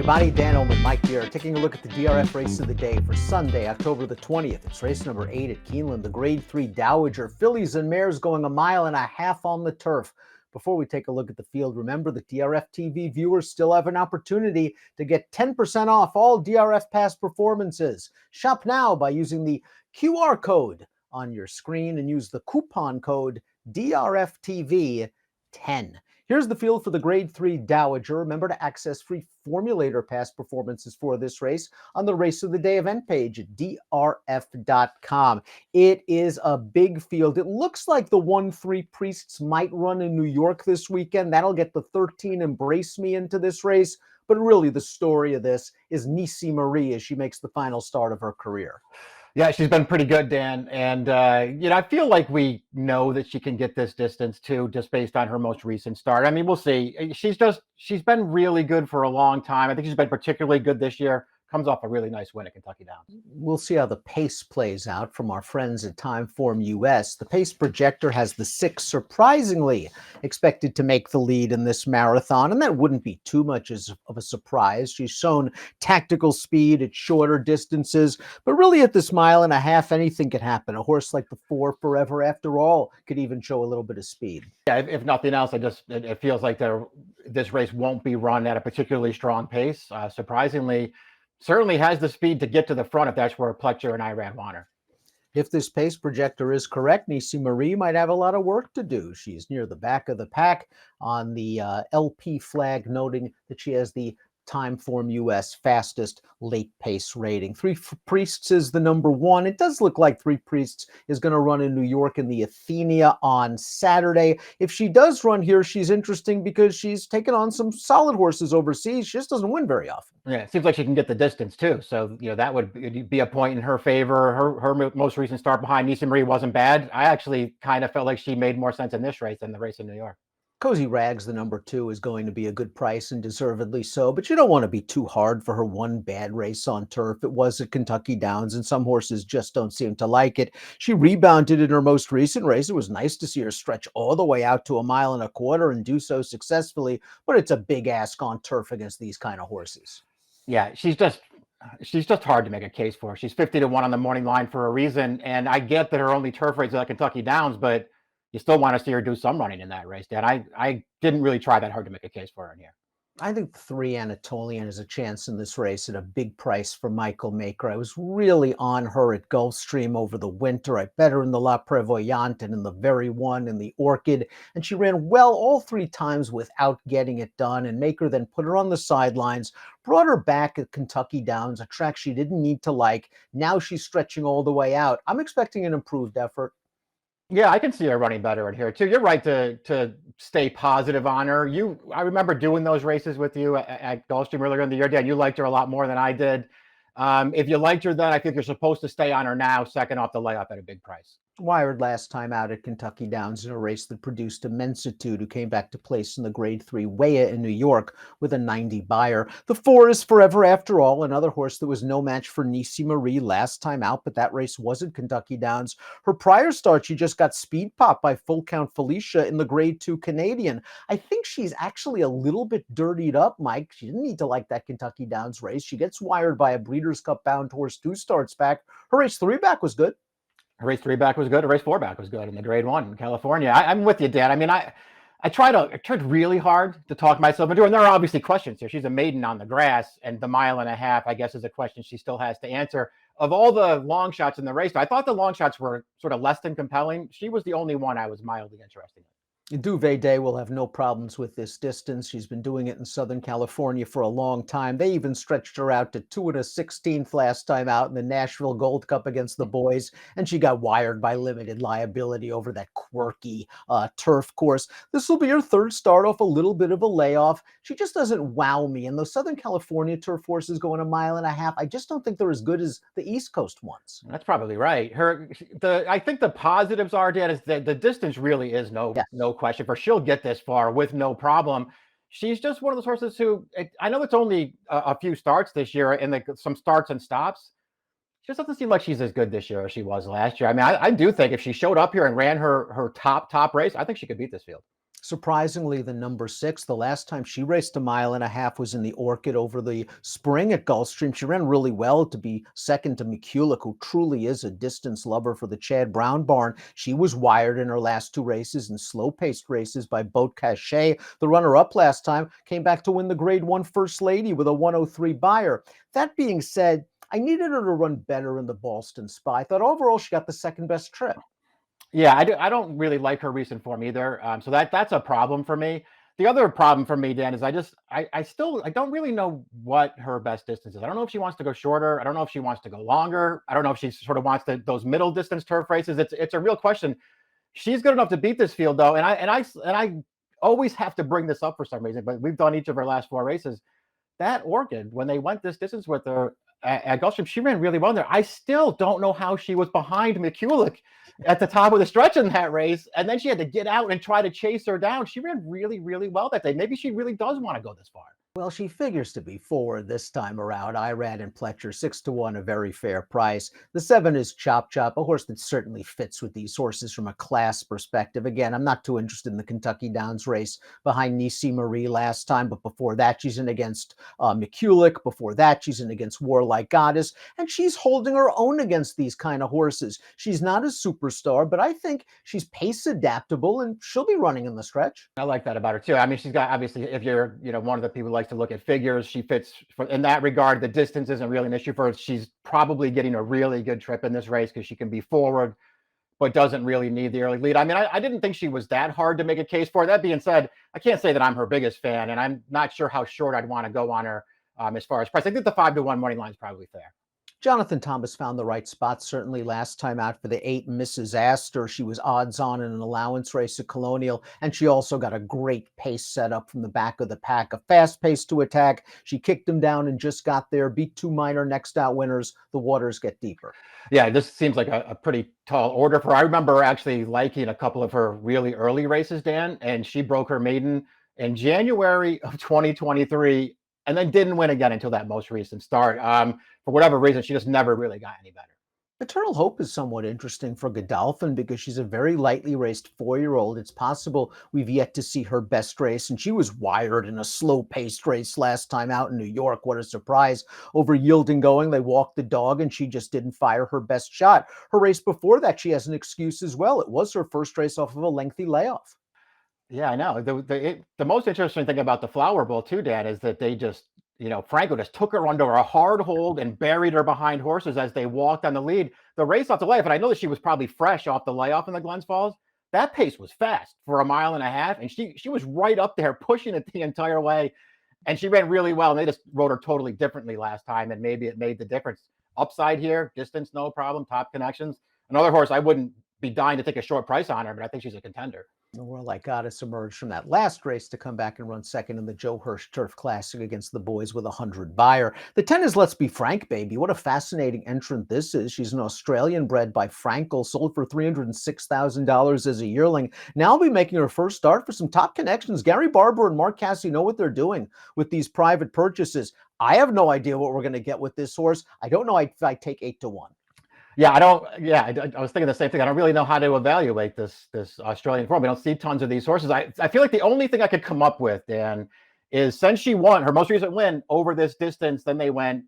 everybody. Dan Illman, Mike here, taking a look at the DRF race of the day for Sunday, October the 20th. It's race number 8 at Keeneland, the Grade 3 Dowager. Fillies and mares going 1.5 miles on the turf. Before we take a look at the field, remember that DRFTV viewers still have an opportunity to get 10% off all DRF past performances. Shop now by using the QR code on your screen and use the coupon code DRFTV10. Here's the field for the Grade 3 Dowager. Remember to access free formulator past performances for this race on the Race of the Day event page at DRF.com. It is a big field. It looks like the 1-3-Priests might run in New York this weekend. That'll get the 13 Embrace Me into this race. But really the story of this is Nisi Marie as she makes the final start of her career. Yeah, she's been pretty good, Dan. And, I feel like we know that she can get this distance too, just based on her most recent start. I mean, we'll see. She's been really good for a long time. I think she's been particularly good this year. Comes off a really nice win at Kentucky Downs. We'll see how the pace plays out from our friends at Timeform US. The pace projector has the 6 surprisingly expected to make the lead in this marathon, and that wouldn't be too much of a surprise. She's shown tactical speed at shorter distances, but really at this 1.5 miles, anything could happen. A horse like the 4 Forever After All could even show a little bit of speed. Yeah, if nothing else, it feels like this race won't be run at a particularly strong pace. Surprisingly, certainly has the speed to get to the front if that's where Pletcher and Iran want her. If this pace projector is correct, Nisi Marie might have a lot of work to do. She's near the back of the pack on the LP flag, noting that she has the Timeform US fastest late pace rating. ThreePriests is the number 1. It does look like ThreePriests is going to run in New York in the Athenia on Saturday. If she does run here, she's interesting because she's taken on some solid horses overseas. She just doesn't win very often. Yeah, it seems like she can get the distance too. So, that would be a point in her favor. Her most recent start behind Nisi Marie wasn't bad. I actually kind of felt like she made more sense in this race than the race in New York. Cozy Rags, the number 2, is going to be a good price and deservedly so, but you don't want to be too hard for her one bad race on turf. It was at Kentucky Downs, and some horses just don't seem to like it. She rebounded in her most recent race. It was nice to see her stretch all the way out to 1.25 miles and do so successfully, but it's a big ask on turf against these kind of horses. Yeah, she's just hard to make a case for. She's 50-1 on the morning line for a reason, and I get that her only turf race is at Kentucky Downs, but you still want to see her do some running in that race, Dan. I didn't really try that hard to make a case for her in here. I think 3 Anatolian has a chance in this race at a big price for Michael Maker. I was really on her at Gulfstream over the winter. I bet her in the La Prevoyante and in the Very One and the Orchid, and she ran well all 3 times without getting it done, and Maker then put her on the sidelines, brought her back at Kentucky Downs, a track she didn't need to like. Now she's stretching all the way out. I'm expecting an improved effort. Yeah, I can see her running better in here too. You're right to stay positive on her. I remember doing those races with you at Gulfstream earlier in the year, Dan. You liked her a lot more than I did. If you liked her then, I think you're supposed to stay on her now, second off the layup at a big price. Wired last time out at Kentucky Downs in a race that produced Immensitude, who came back to place in the Grade 3 Weah in New York with a 90 buyer. The 4 is Forever After All, another horse that was no match for Nisi Marie last time out, but that race wasn't Kentucky Downs. Her prior start, she just got speed popped by Full Count Felicia in the Grade 2 Canadian. I think she's actually a little bit dirtied up, Mike. She didn't need to like that Kentucky Downs race. She gets wired by a Breeders' Cup bound horse 2 starts back. Her race 3 back was good. Her race 3 back was good. Her race 4 back was good in the Grade 1 in California. I'm with you, Dan. I mean, I tried really hard to talk myself into it. And there are obviously questions here. She's a maiden on the grass, and the 1.5 miles, I guess, is a question she still has to answer. Of all the long shots in the race, I thought the long shots were sort of less than compelling. She was the only one I was mildly interested in. Duvet Day will have no problems with this distance. She's been doing it in Southern California for a long time. They even stretched her out to 2 1/16 last time out in the Nashville Gold Cup against the boys, and she got wired by limited liability over that quirky turf course. This will be her 3rd start off a little bit of a layoff. She just doesn't wow me, and those Southern California turf horses going 1.5 miles, I just don't think they're as good as the East Coast ones. That's probably right. I think the positives are, Dan, is that the distance really is no question for. She'll get this far with no problem. She's just one of those horses who, I know it's only a few starts this year and some starts and stops. She just doesn't seem like she's as good this year as she was last year. I mean, I do think if she showed up here and ran her top race, I think she could beat this field. Surprisingly, the number 6, the last time she raced a mile and a half was in the Orchid over the spring at Gulfstream. She ran really well to be second to McCulloch, who truly is a distance lover for the Chad Brown barn. She was wired in her last 2 races in slow-paced races by Boat Cachet. The runner-up last time came back to win the Grade 1 First Lady with a 103 Beyer. That being said, I needed her to run better in the Boston Spa. I thought overall she got the second best trip. Yeah, I don't really like her recent form either. So that's a problem for me. The other problem for me, Dan, is I don't really know what her best distance is. I don't know if she wants to go shorter. I don't know if she wants to go longer. I don't know if she sort of wants those middle distance turf races. It's a real question. She's good enough to beat this field though, and I always have to bring this up for some reason. But we've done each of her last 4 races. That Orchid, when they went this distance with her at Gulfstream, she ran really well there. I still don't know how she was behind McCulloch at the top of the stretch in that race, and then she had to get out and try to chase her down. She ran really, really well that day. Maybe she really does want to go this far. Well, she figures to be forward this time around. Irad and Pletcher, 6-1, a very fair price. The 7 is Chop Chop, a horse that certainly fits with these horses from a class perspective. Again, I'm not too interested in the Kentucky Downs race behind Nisi Marie last time, but before that, she's in against McCulloch. Before that, she's in against Warlike Goddess, and she's holding her own against these kind of horses. She's not a superstar, but I think she's pace adaptable, and she'll be running in the stretch. I like that about her too. I mean, she's got, obviously, if you're one of the people who likes to look at figures, she fits in that regard. The distance isn't really an issue for her. She's probably getting a really good trip in this race because she can be forward, but doesn't really need the early lead. I mean, I didn't think she was that hard to make a case for. That being said, I can't say that I'm her biggest fan, and I'm not sure how short I'd want to go on her as far as price. I think the 5-1 money line is probably fair. Jonathan Thomas found the right spot, certainly last time out for the 8 Mrs. Aster. She was odds on in an allowance race at Colonial, and she also got a great pace set up from the back of the pack, a fast pace to attack. She kicked him down and just got there, beat 2 minor next out winners. The waters get deeper. Yeah, this seems like a pretty tall order for her. I remember actually liking a couple of her really early races, Dan, and she broke her maiden in January of 2023 and then didn't win again until that most recent start. For whatever reason, she just never really got any better. Eternal Hope is somewhat interesting for Godolphin because she's a very lightly raced 4-year-old. It's possible we've yet to see her best race, and she was wired in a slow-paced race last time out in New York. What a surprise. Over Yielding Going, they walked the dog, and she just didn't fire her best shot. Her race before that, she has an excuse as well. It was her first race off of a lengthy layoff. Yeah, I know. The most interesting thing about the Flower Bowl too, Dan, is that they just, Franco just took her under a hard hold and buried her behind horses as they walked on the lead. The race off the layoff, and I know that she was probably fresh off the layoff in the Glens Falls. That pace was fast for a mile and a half, and she was right up there pushing it the entire way, and she ran really well. And they just rode her totally differently last time, and maybe it made the difference. Upside here, distance no problem, top connections. Another horse I wouldn't be dying to take a short price on her, but I think she's a contender. The Warlike Goddess emerged from that last race to come back and run second in the Joe Hirsch Turf Classic against the boys with 100 Beyer. The 10 is Let's Be Frank, baby. What a fascinating entrant this is. She's an Australian bred by Frankel, sold for $306,000 as a yearling. Now will be making her first start for some top connections. Gary Barber and Mark Cassidy know what they're doing with these private purchases. I have no idea what we're going to get with this horse. I don't know if I take 8-1. Yeah, I don't. Yeah, I was thinking the same thing. I don't really know how to evaluate this Australian form. We don't see tons of these horses. I feel like the only thing I could come up with, Dan, is since she won her most recent win over this distance, then they went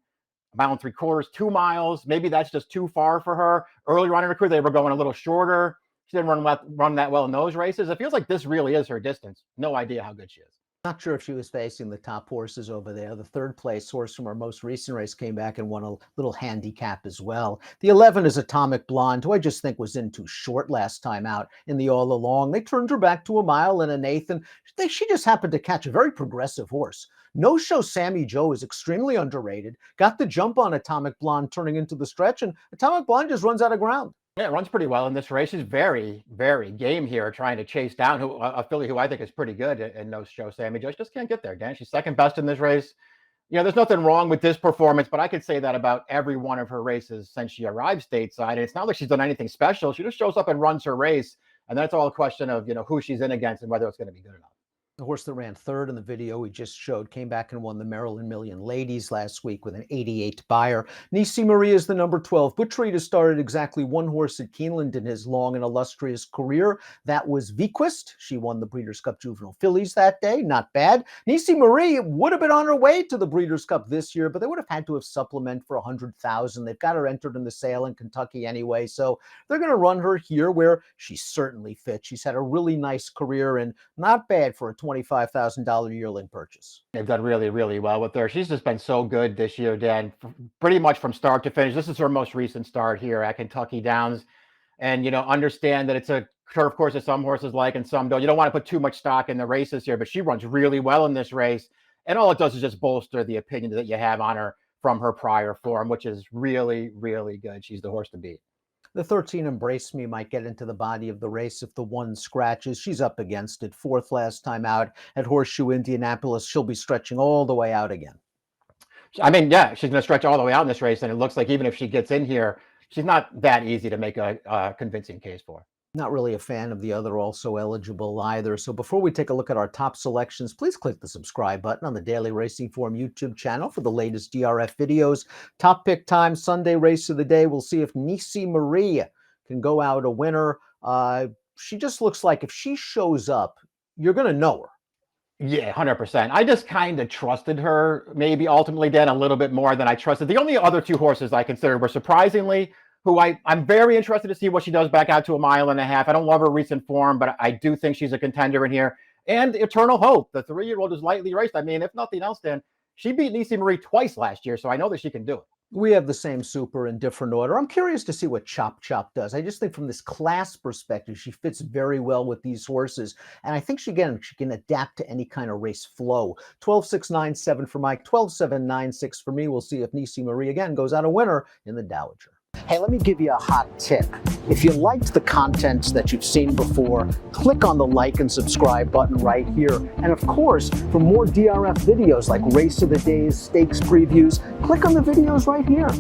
1 3/4, 2 miles. Maybe that's just too far for her. Earlier on in her career, they were going a little shorter. She didn't run that well in those races. It feels like this really is her distance. No idea how good she is. Not sure if she was facing the top horses over there. The 3rd place horse from our most recent race came back and won a little handicap as well. The 11 is Atomic Blonde, who I just think was in too short last time out in the All Along. They turned her back to 1 mile and 1/8, and she just happened to catch a very progressive horse. No Show Sammy Joe is extremely underrated. Got the jump on Atomic Blonde turning into the stretch, and Atomic Blonde just runs out of ground. Yeah, it runs pretty well in this race. She's very, very game here, trying to chase down a filly who I think is pretty good and No Show Sammy Joe. She just can't get there, Dan. She's second best in this race. There's nothing wrong with this performance, but I could say that about every one of her races since she arrived stateside. And it's not like she's done anything special. She just shows up and runs her race, and that's all a question of who she's in against and whether it's going to be good enough. The horse that ran third in the video we just showed came back and won the Maryland Million Ladies last week with an 88 buyer. Nisi Marie is the number 12. Butchery has started exactly one horse at Keeneland in his long and illustrious career. That was Vequist. She won the Breeders' Cup Juvenile Fillies that day. Not bad. Nisi Marie would have been on her way to the Breeders' Cup this year, but they would have had to have supplement for $100,000. They've got her entered in the sale in Kentucky anyway, so they're going to run her here where she's certainly fit. She's had a really nice career and not bad for a $25,000 yearling purchase. They've done really, really well with her. She's just been so good this year, Dan, pretty much from start to finish. This is her most recent start here at Kentucky Downs. And, understand that it's a turf course that some horses like and some don't. You don't want to put too much stock in the races here, but she runs really well in this race. And all it does is just bolster the opinion that you have on her from her prior form, which is really, really good. She's the horse to beat. The 13 Embrace Me might get into the body of the race if the 1 scratches. She's up against it. 4th last time out at Horseshoe Indianapolis. She'll be stretching all the way out again. I mean, yeah, she's going to stretch all the way out in this race, and it looks like even if she gets in here, she's not that easy to make a convincing case for. Not really a fan of the other also eligible either. So before we take a look at our top selections, please click the subscribe button on the Daily Racing Form YouTube channel for the latest DRF videos. Top pick time, Sunday race of the day. We'll see if Nisi Marie can go out a winner. She just looks like if she shows up, you're going to know her. Yeah, 100%. I just kind of trusted her, maybe ultimately, Dan, a little bit more than I trusted. The only other 2 horses I considered were surprisingly, who I'm very interested to see what she does back out to 1.5 miles. I don't love her recent form, but I do think she's a contender in here. And Eternal Hope, the 3-year-old is lightly raced. I mean, if nothing else, Dan, she beat Nisi Marie twice last year, so I know that she can do it. We have the same super in different order. I'm curious to see what Chop Chop does. I just think from this class perspective, she fits very well with these horses. And I think she can adapt to any kind of race flow. 12.697 for Mike, 12.796 for me. We'll see if Nisi Marie again goes out a winner in the Dowager. Hey, let me give you a hot tip. If you liked the content that you've seen before, click on the like and subscribe button right here. And of course, for more DRF videos like Race of the Days, Stakes previews, click on the videos right here.